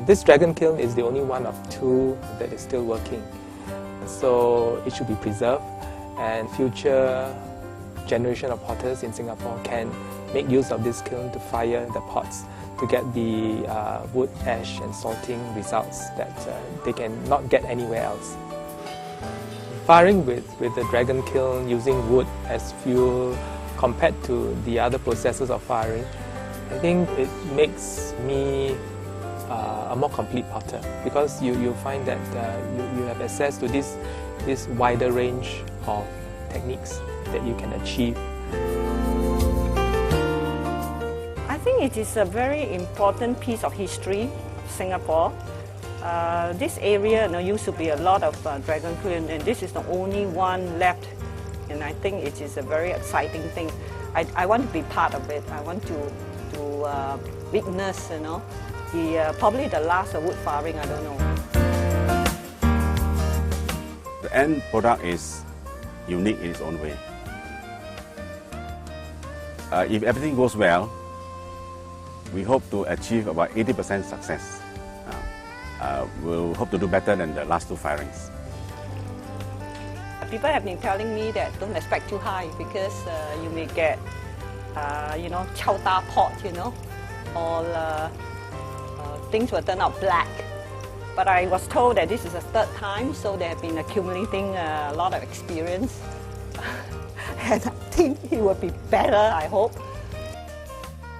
This dragon kiln is the only one of two that is still working. So it should be preserved, and future generation of potters in Singapore can make use of this kiln to fire the pots to get the wood ash and salting results that they can not get anywhere else. Firing with the dragon kiln using wood as fuel compared to the other processes of firing, I think it makes me a more complete potter, because you find that you have access to this wider range of techniques that you can achieve. I think it is a very important piece of history, Singapore. This area used to be a lot of dragon kiln, and this is the only one left. And I think it is a very exciting thing. I want to be part of it. I want to witness, probably the last wood firing, I don't know. The end product is unique in its own way. If everything goes well, we hope to achieve about 80% success. We'll hope to do better than the last two firings. People have been telling me that don't expect too high, because you may get, chow ta pot, or things will turn out black. But I was told that this is the third time, so they have been accumulating a lot of experience. And I think it will be better, I hope.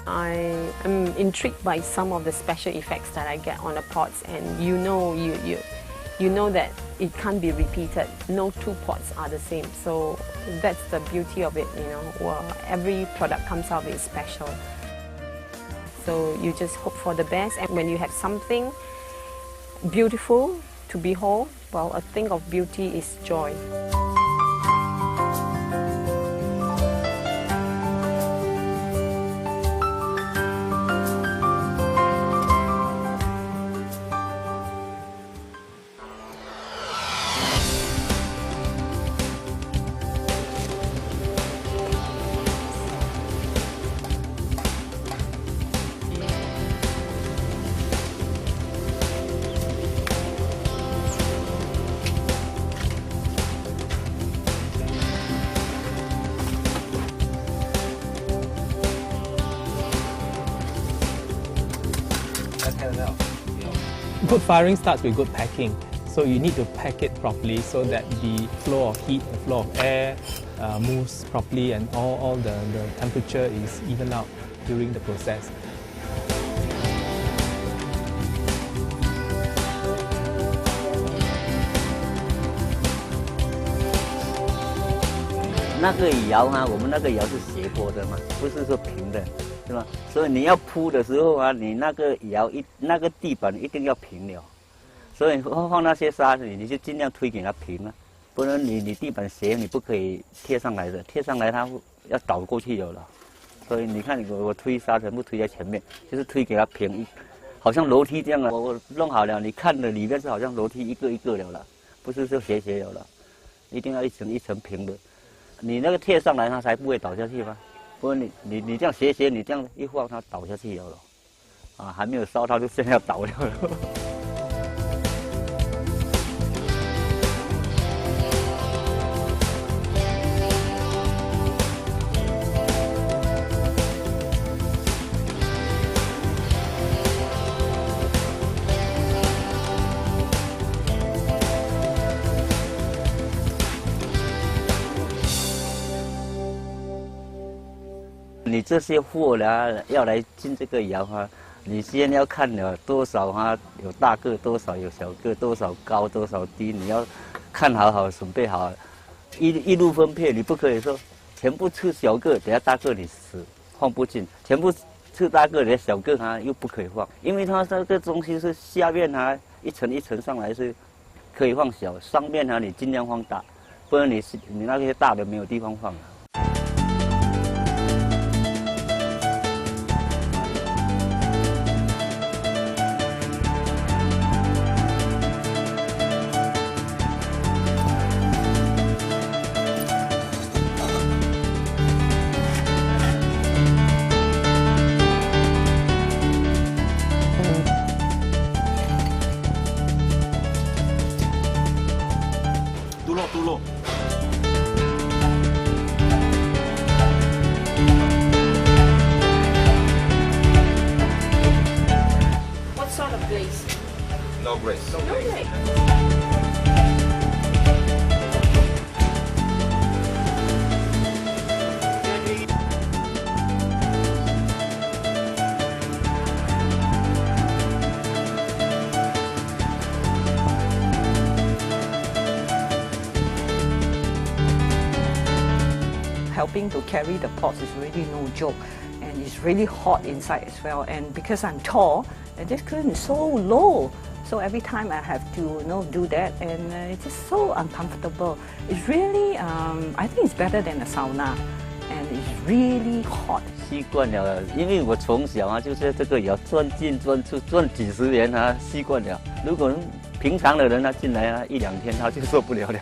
I am intrigued by some of the special effects that I get on the pots, and you know that it can't be repeated. No two pots are the same, so that's the beauty of it. Every product comes out is special. So you just hope for the best, and when you have something beautiful to behold, well, a thing of beauty is joy. Good firing starts with good packing. So you need to pack it properly so that the flow of heat, the flow of air moves properly, and all the temperature is even out during the process. 那个窑我们那个窑是斜坡的嘛，不是说平的，是吧？所以你要铺的时候你那个窑那个地板一定要平了，所以放那些沙你就尽量推给它平了，不然你地板斜你不可以贴上来的，贴上来它要倒过去有了。所以你看我推沙全部推在前面，就是推给它平，好像楼梯这样我弄好了，你看的里面是好像楼梯一个一个了，不是说斜斜了，一定要一层一层平的。 你那个贴上来，它才不会倒下去吧？不然你这样斜斜，你这样一晃，它倒下去了，还没有烧，它就现在要倒了。你这些货呢，要来进这个窑你先要看了多少有大个，多少有小个，多少高，多少低，你要看好准备好，一路分配，你不可以说全部吃小个，等下大个你死放不进，全部吃大个，等下小个又不可以放，因为它这个东西是下面一层一层上来是可以放小，上面你尽量放大，不然你那些大的没有地方放了。low. What sort of glaze? No grace. No glaze. Helping to carry the pots is really no joke, and it's really hot inside as well. And because I'm tall, this kiln is so low, so every time I have to do that, and it's just so uncomfortable. It's really, I think it's better than a sauna, and it's really hot. 习惯了，因为我从小啊，就是这个窑转进转出转几十年啊，习惯了。如果平常的人他进来啊1、2天他就受不了了。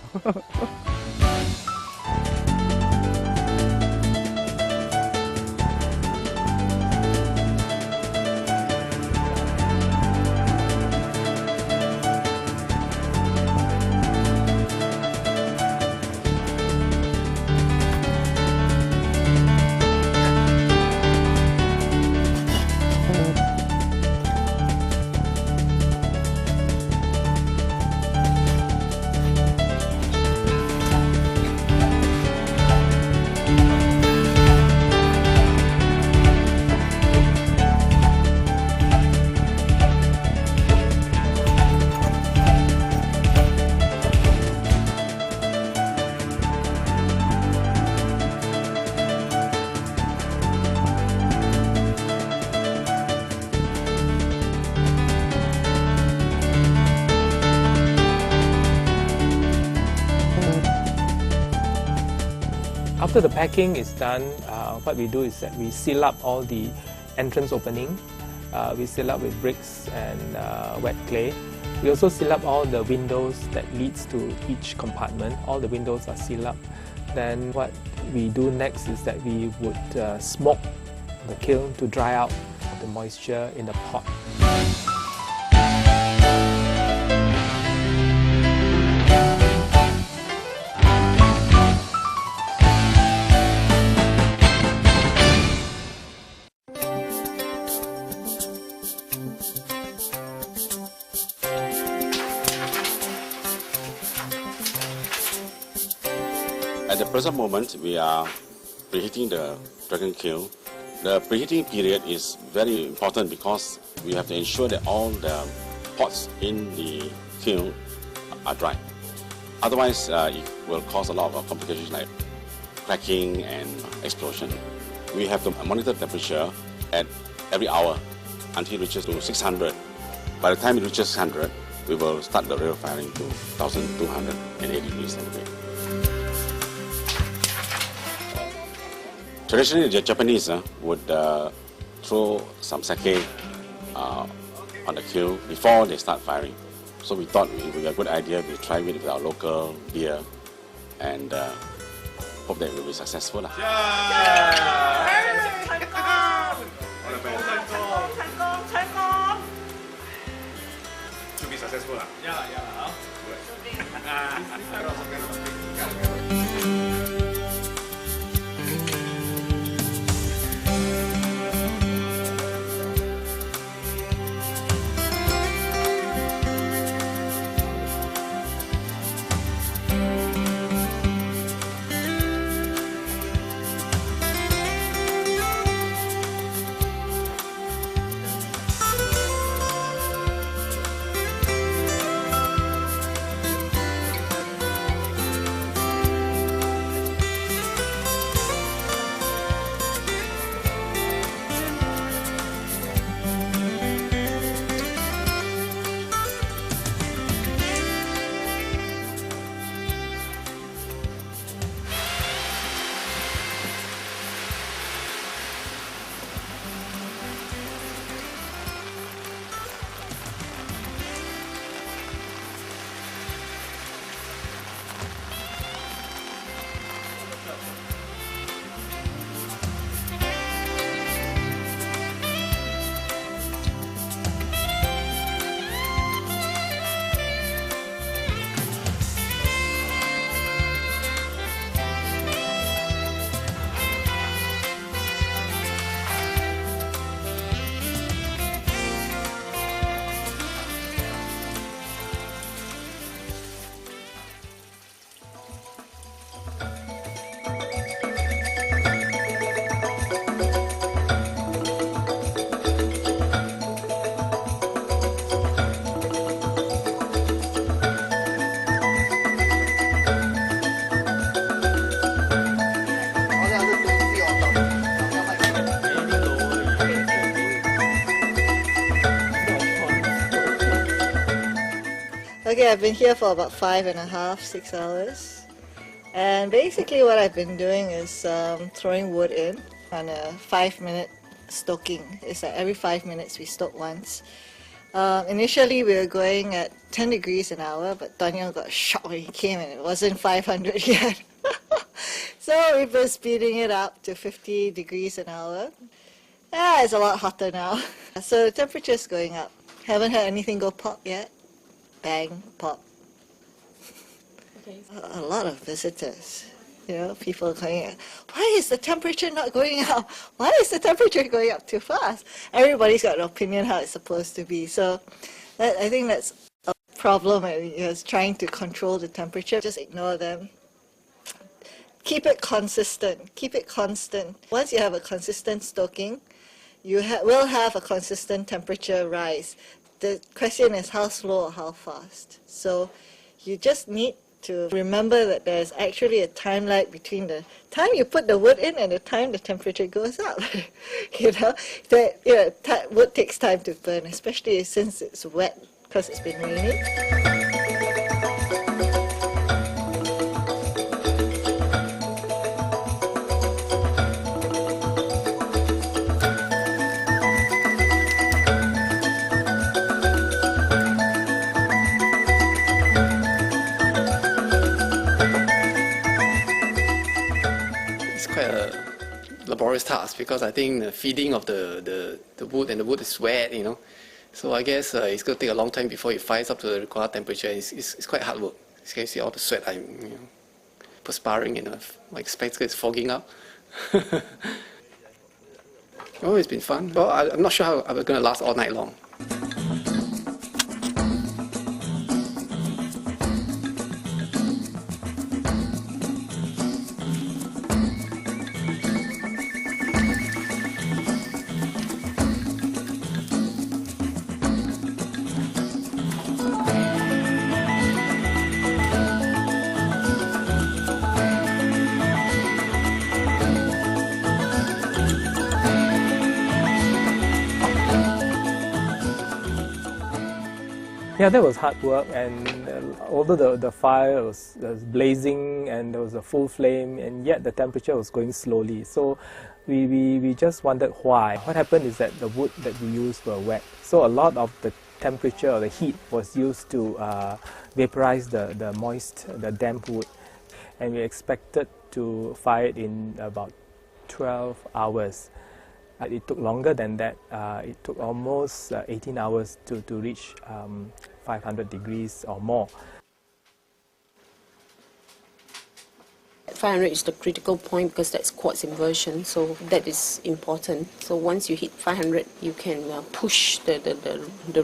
After the packing is done, what we do is that we seal up all the entrance opening. We seal up with bricks and wet clay. We also seal up all the windows that leads to each compartment. All the windows are sealed up. Then what we do next is that we would smoke the kiln to dry out the moisture in the pot. At the present moment, we are preheating the dragon kiln. The preheating period is very important because we have to ensure that all the pots in the kiln are dry. Otherwise, it will cause a lot of complications like cracking and explosion. We have to monitor temperature at every hour until it reaches to 600. By the time it reaches 600, we will start the real firing to 1280 degrees centigrade. Traditionally, the Japanese would throw some sake on the kiln before they start firing. So we thought it would be a good idea to try it with our local beer and hope that it will be successful. Should be successful. Okay, I've been here for about 5.5, 6 hours. And basically what I've been doing is throwing wood in on a 5-minute stoking. It's like every 5 minutes we stoke once. Initially we were going at 10 degrees an hour, but Daniel got shocked when he came and it wasn't 500 yet. So we've been speeding it up to 50 degrees an hour. Yeah, it's a lot hotter now. So the temperature's going up. Haven't had anything go pop yet. Bang, pop. Okay. A lot of visitors. You know, people are going, why is the temperature not going up? Why is the temperature going up too fast? Everybody's got an opinion how it's supposed to be. So I think that's a problem, is trying to control the temperature. Just ignore them. Keep it consistent. Keep it constant. Once you have a consistent stoking, you will have a consistent temperature rise. The question is how slow or how fast. So you just need to remember that there's actually a time lag between the time you put the wood in and the time the temperature goes up. Wood takes time to burn, especially since it's wet because it's been raining. Quite a laborious task because I think the feeding of the wood, and the wood is wet, you know. So I guess it's going to take a long time before it fires up to the required temperature. It's quite hard work. You can see all the sweat, I'm perspiring, my spectacles is fogging up. Oh, it's been fun. Well, I'm not sure how I'm going to last all night long. Yeah, that was hard work, and although the fire was blazing and there was a full flame, and yet the temperature was going slowly. So we just wondered why. What happened is that the wood that we used were wet. So a lot of the temperature or the heat was used to vaporize the moist, the damp wood. And we expected to fire it in about 12 hours. It took longer than that. It took almost 18 hours to reach 500 degrees or more. 500 is the critical point because that's quartz inversion, so that is important. So once you hit 500, you can push the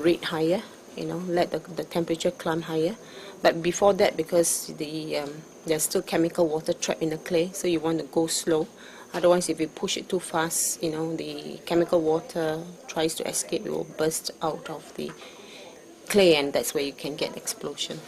rate higher, let the temperature climb higher. But before that, because there's still chemical water trapped in the clay, so you want to go slow. Otherwise, if you push it too fast, the chemical water tries to escape, it will burst out of the clay, and that's where you can get explosion.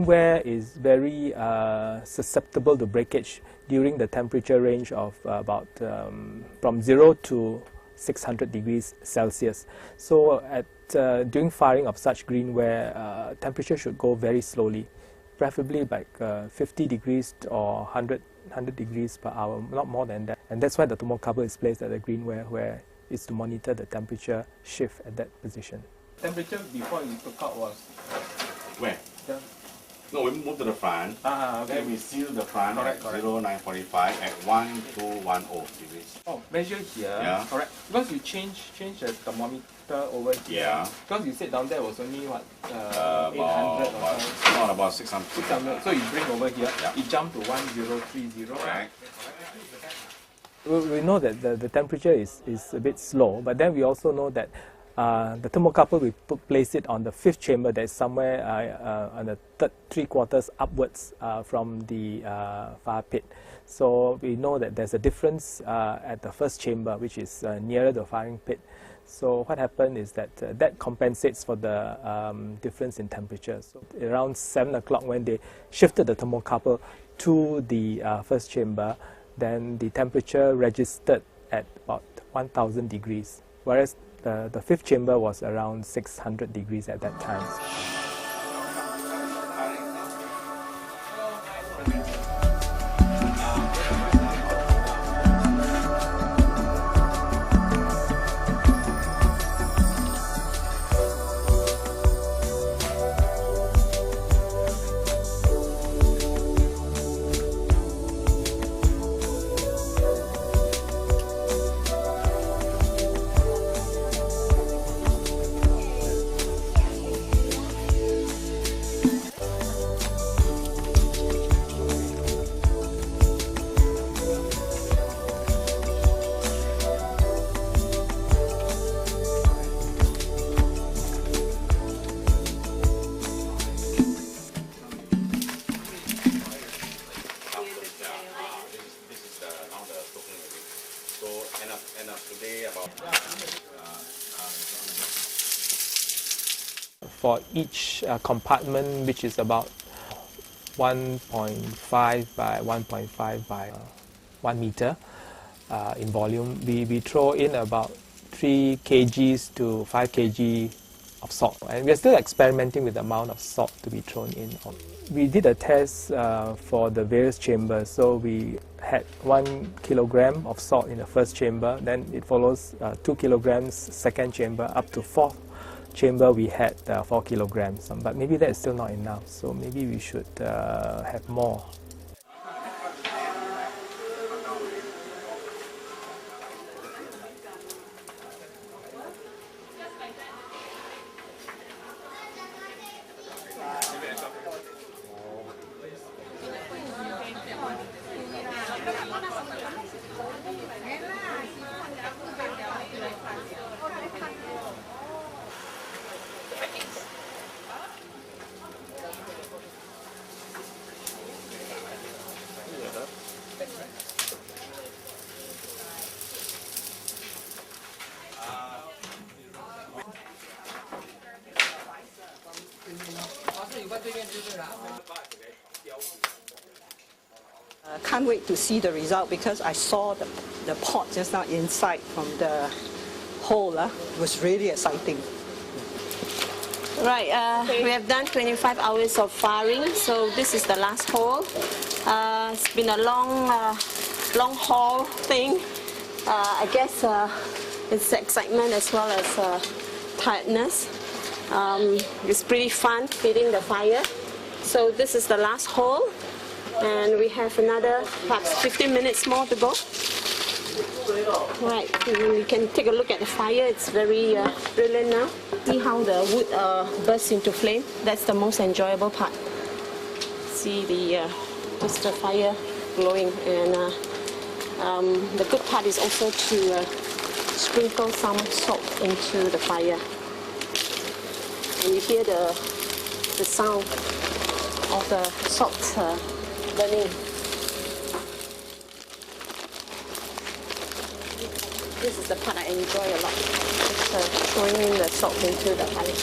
greenware is very susceptible to breakage during the temperature range of about from 0 to 600 degrees Celsius. So during firing of such greenware, temperature should go very slowly, preferably like 50 degrees or 100 degrees per hour, not more than that. And that's why the thermocouple is placed at the greenware, where it's to monitor the temperature shift at that position. Temperature before you took out was Where? No, we moved to the front. okay. Then we seal the front Correct, at correct. 0945 at 1210 degrees. Oh, measure here. Yeah. Correct. Because you change the thermometer over here. Yeah. Because you said down there was only what 800 or something. Not about 600. 600. So you bring over here. Yeah. It jumped to 1030. Correct. We know that the temperature is a bit slow, but then we also know that the thermocouple, we place it on the 5th chamber that is somewhere on the third 3/4 upwards from the fire pit. So we know that there's a difference at the 1st chamber, which is nearer the firing pit. So what happened is that that compensates for the difference in temperature. So around 7 o'clock, when they shifted the thermocouple to the 1st chamber, then the temperature registered at about 1000 degrees, whereas the 5th chamber was around 600 degrees at that time. For each compartment, which is about 1.5 by 1.5 by 1 meter in volume, we throw in about 3 kgs to 5 kg of salt, and we're still experimenting with the amount of salt to be thrown in. We did a test for the various chambers, so we had 1 kilogram of salt in the 1st chamber, then it follows 2 kilograms 2nd chamber, up to 4th chamber we had 4 kilograms, but maybe that is still not enough, so maybe we should have more. Can't wait to see the result, because I saw the pot just now inside from the hole. It was really exciting. Right, we have done 25 hours of firing, so this is the last hole. It's been a long haul thing. I guess it's excitement as well as tiredness. It's pretty fun feeding the fire. So this is the last hole, and we have another perhaps 15 minutes more to go. Right, we can take a look at the fire. It's very brilliant now. See how the wood bursts into flame. That's the most enjoyable part. See just the fire glowing, and the good part is also to sprinkle some salt into the fire. And you hear the sound of the salt burning. This is the part I enjoy a lot, just throwing in the salt into the fire.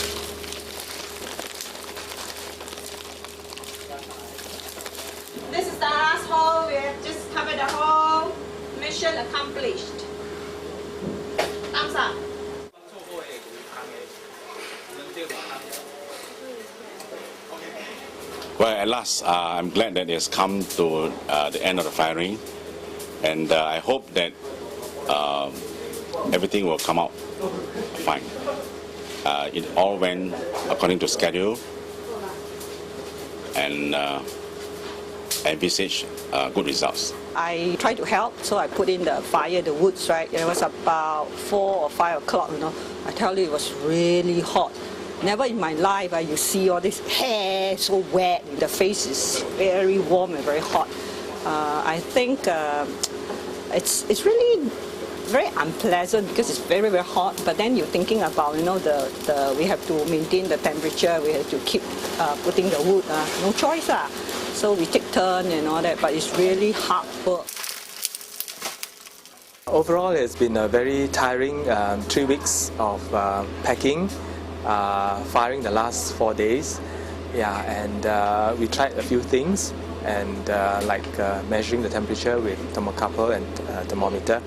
this is the last hole. We have just covered the hole. Mission accomplished. Thumbs up. Well, at last, I'm glad that it's come to the end of the firing, and I hope that everything will come out fine. It all went according to schedule, and envisage good results. I tried to help, so I put in the fire, the woods, right? It was about 4 or 5 o'clock, you know. I tell you, it was really hot. Never in my life you see all this hair so wet. The face is very warm and very hot. I think it's really very unpleasant because it's very, very hot. But then you're thinking about, you know, we have to maintain the temperature. We have to keep putting the wood. No choice. So we take turn and all that. But it's really hard work. Overall, it's been a very tiring 3 weeks of packing. Firing the last 4 days, yeah, and we tried a few things, and like measuring the temperature with thermocouple and thermometer.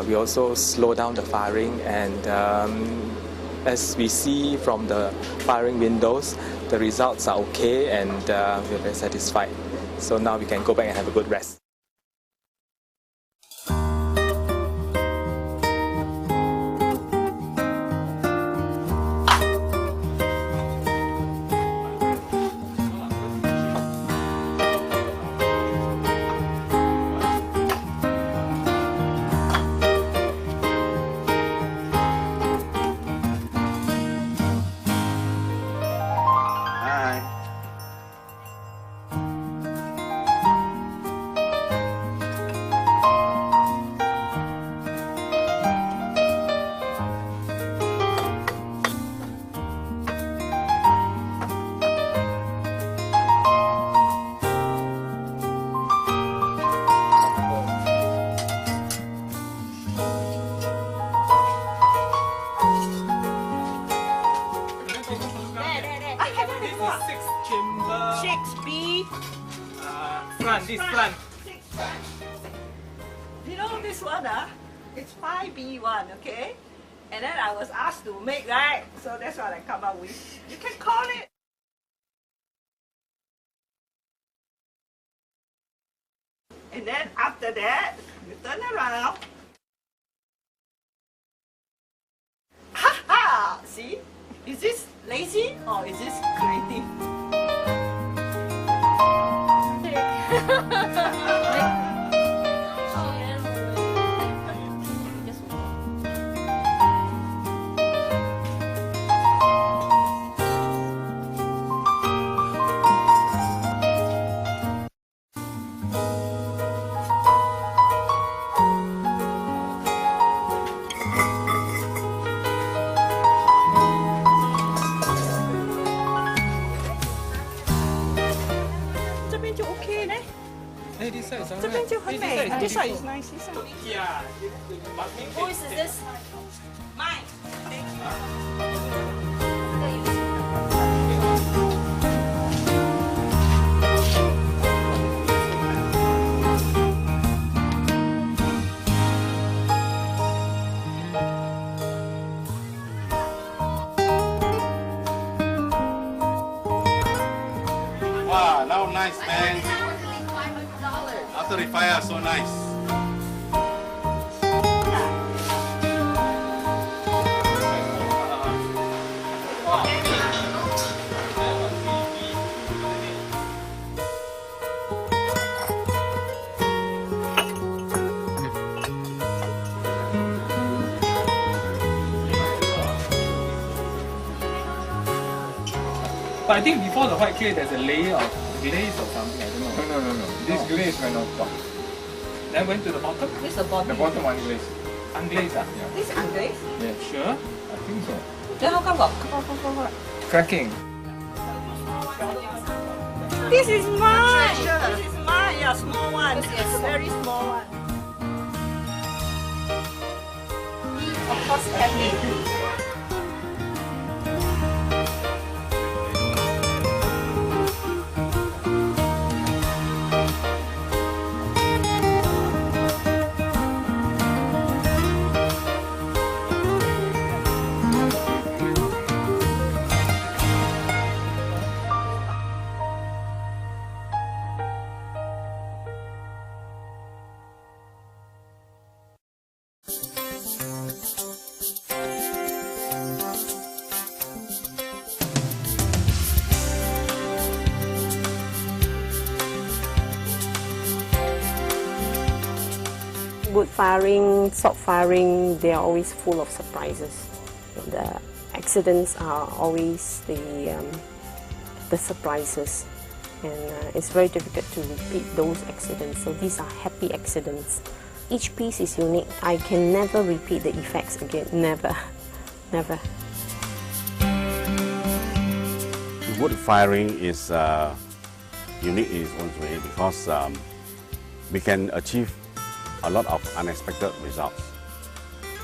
We also slow down the firing, and as we see from the firing windows, the results are okay, and we're very satisfied. So now we can go back and have a good rest. Front. You know this one, it's 5B1, okay? And then I was asked to make, right? So that's what I come up with. You can call it. And then after that, you turn around. Ha ha! See? Is this lazy or is this creative? This side is alright. 这边就很美. This side is nice. Yeah. Who is this? Mine. Thank you. Wow, now nice, man. After the fire, so nice. But I think before the white clay, there's a layer of glaze or something. I don't know. No. This glaze went on top. Then went to the bottom. This is the bottom. The bottom one glaze. Unglazed. Yeah. This is unglaze? Yeah. Sure. I think so. Then how come got Cracking. This is mine. This is mine. Yeah, small one. Yes, very small one. Of course, heavy. wood firing, salt firing, they are always full of surprises. The accidents are always the surprises, and it's very difficult to repeat those accidents. So these are happy accidents. Each piece is unique. I can never repeat the effects again. Never, never. Wood firing is unique in its own way because we can achieve a lot of unexpected results.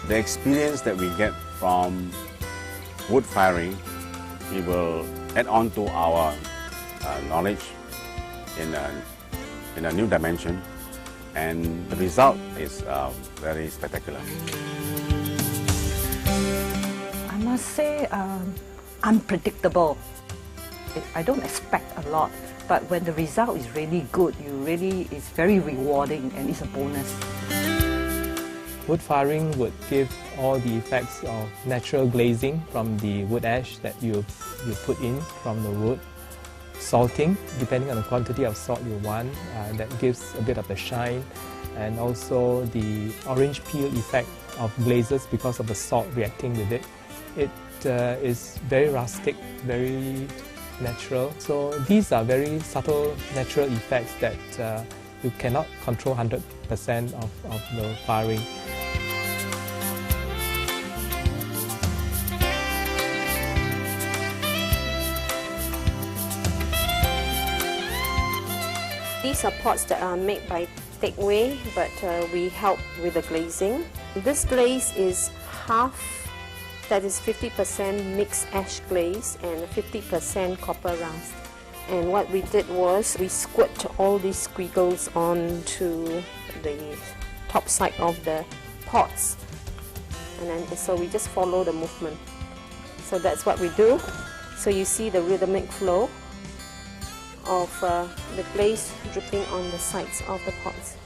The experience that we get from wood firing, it will add on to our knowledge in a new dimension, and the result is very spectacular. I must say, unpredictable. I don't expect a lot, but when the result is really good, it's very rewarding, and it's a bonus. Wood firing would give all the effects of natural glazing from the wood ash that you put in from the wood. Salting, depending on the quantity of salt you want, that gives a bit of the shine, and also the orange peel effect of glazes because of the salt reacting with it. It is very rustic, very natural. So these are very subtle natural effects that you cannot control 100% of the firing. These are pots that are made by takeaway, but we help with the glazing. This glaze is half, that is 50% mixed ash glaze and 50% copper rust. And what we did was we squirt all these squiggles onto the top side of the pots, and then so we just follow the movement. So that's what we do. So you see the rhythmic flow of the glaze dripping on the sides of the pots.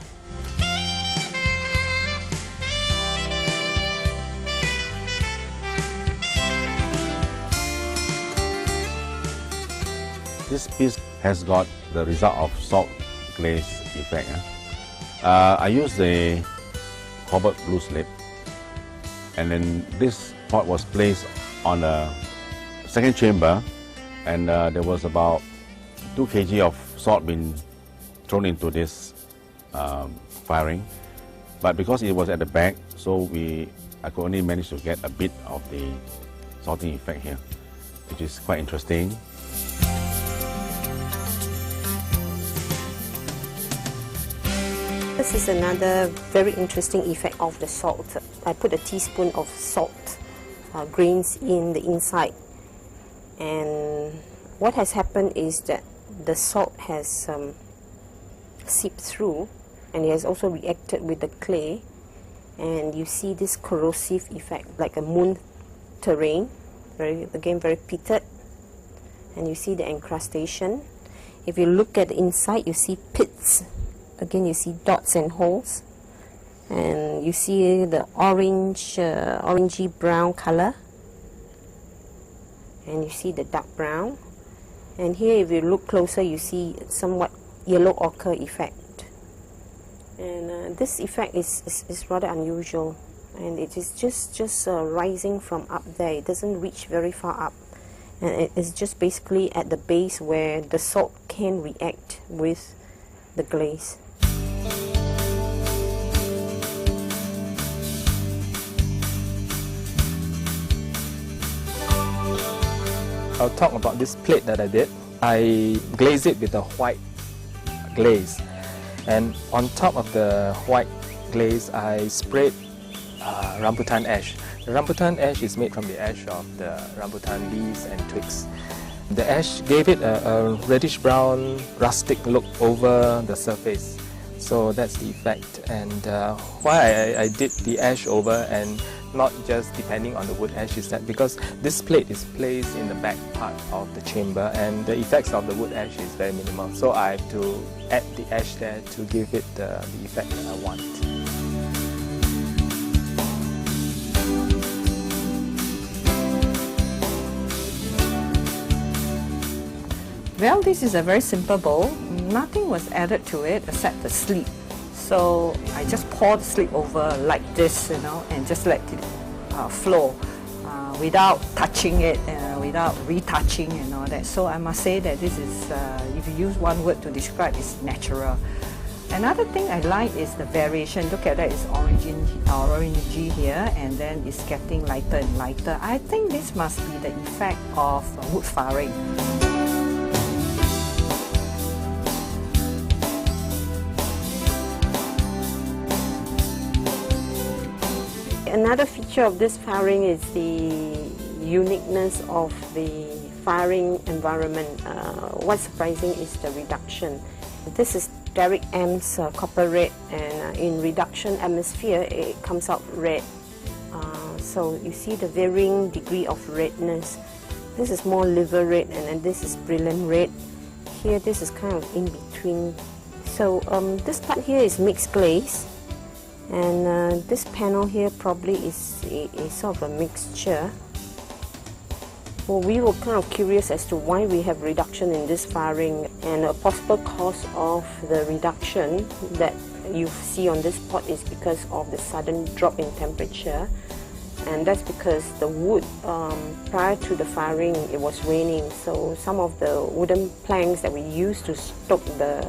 This piece has got the result of salt glaze effect. I used the cobalt blue slip, and then this pot was placed on a second chamber, and there was about 2 kg of salt being thrown into this firing. But because it was at the back, so I could only manage to get a bit of the salting effect here, which is quite interesting. This is another very interesting effect of the salt. I put a teaspoon of salt grains in the inside, and what has happened is that the salt has seeped through, and it has also reacted with the clay, and you see this corrosive effect like a moon terrain, again very pitted, and you see the encrustation. If you look at the inside, you see pits. Again, you see dots and holes, and you see the orange, orangey brown color, and you see the dark brown. And here, if you look closer, you see somewhat yellow ochre effect. And this effect is rather unusual, and it is just rising from up there. It doesn't reach very far up, and it is just basically at the base where the salt can react with the glaze. I'll talk about this plate that I did. I glazed it with a white glaze, and on top of the white glaze I sprayed rambutan ash. The rambutan ash is made from the ash of the rambutan leaves and twigs. The ash gave it a reddish brown rustic look over the surface. So that's the effect, and why I did the ash over and not just depending on the wood ash is that because this plate is placed in the back part of the chamber, and the effects of the wood ash is very minimal. So I have to add the ash there to give it the effect that I want. Well, this is a very simple bowl. Nothing was added to it except the sleeve. So I just pour the slip over like this, you know, and just let it flow without touching it, without retouching and all that. So I must say that this is, if you use one word to describe, it's natural. Another thing I like is the variation. Look at that, it's orangey here, and then it's getting lighter and lighter. I think this must be the effect of wood firing. Another feature of this firing is the uniqueness of the firing environment. What's surprising is the reduction. This is Derek M's copper red, and in reduction atmosphere it comes out red. So you see the varying degree of redness. This is more liver red, and then this is brilliant red. Here this is kind of in between. So this part here is mixed glaze. And this panel here probably is a sort of a mixture. Well, we were kind of curious as to why we have reduction in this firing, and a possible cause of the reduction that you see on this pot is because of the sudden drop in temperature. And that's because the wood, prior to the firing, it was raining, so some of the wooden planks that we used to stoke the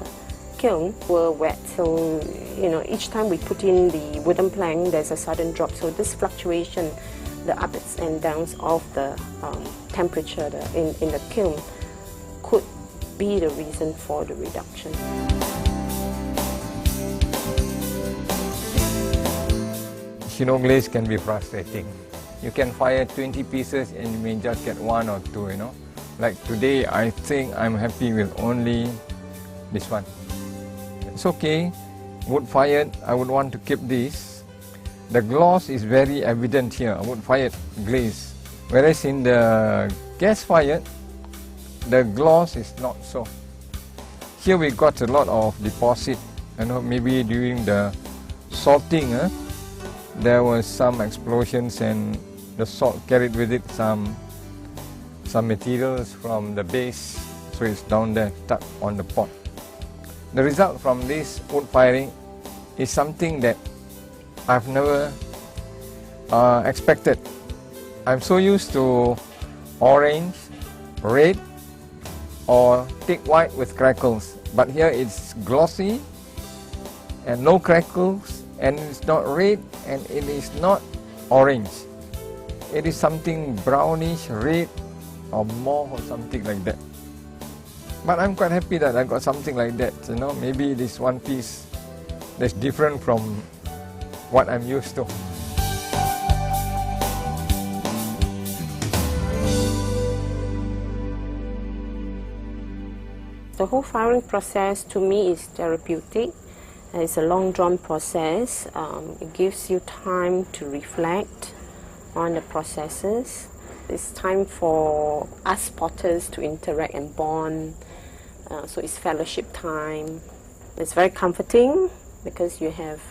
kiln were wet, so you know, each time we put in the wooden plank there's a sudden drop. So this fluctuation, the ups and downs of the temperature in the kiln could be the reason for the reduction. Chino glaze can be frustrating. You can fire 20 pieces and you may just get 1 or 2, you know. Like today, I think I'm happy with only this one. It's okay, wood fired, I would want to keep this. The gloss is very evident here, wood fired glaze. Whereas in the gas fired, the gloss is not so. Here we got a lot of deposit, you know, maybe during the salting, there was some explosions and the salt carried with it some materials from the base, so it's down there stuck on the pot. The result from this wood firing is something that I've never expected. I'm so used to orange, red, or thick white with crackles, but here it's glossy and no crackles, and it's not red and it is not orange. It is something brownish, red, or mauve or something like that. But I'm quite happy that I got something like that, you know, maybe this one piece that's different from what I'm used to. The whole firing process to me is therapeutic. It's a long drawn process. It gives you time to reflect on the processes. It's time for us potters to interact and bond. So it's fellowship time. It's very comforting because you have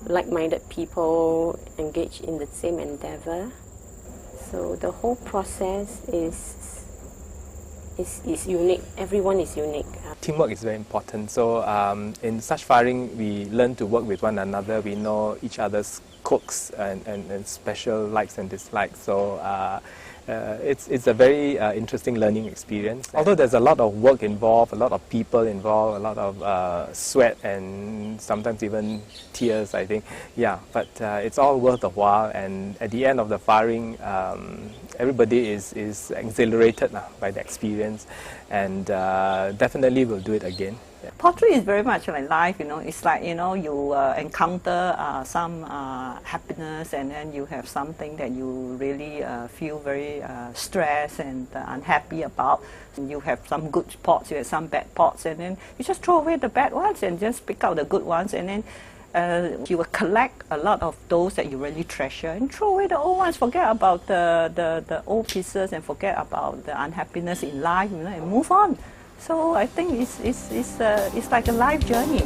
like-minded people engaged in the same endeavor. So the whole process is unique. Everyone is unique. Teamwork is very important. So in such firing, we learn to work with one another. We know each other's cooks and special likes and dislikes. So it's a very interesting learning experience. Although there's a lot of work involved, a lot of people involved, a lot of sweat and sometimes even tears, I think. Yeah, but it's all worth a while, and at the end of the firing, everybody is exhilarated by the experience, and definitely will do it again. Yeah. Pottery is very much like life, you know. It's like, you know, you encounter some happiness, and then you have something that you really feel very stressed and unhappy about. And you have some good pots, you have some bad pots, and then you just throw away the bad ones and just pick out the good ones, and then you will collect a lot of those that you really treasure and throw away the old ones, forget about the old pieces and forget about the unhappiness in life, you know, and move on. So I think it's like a life journey.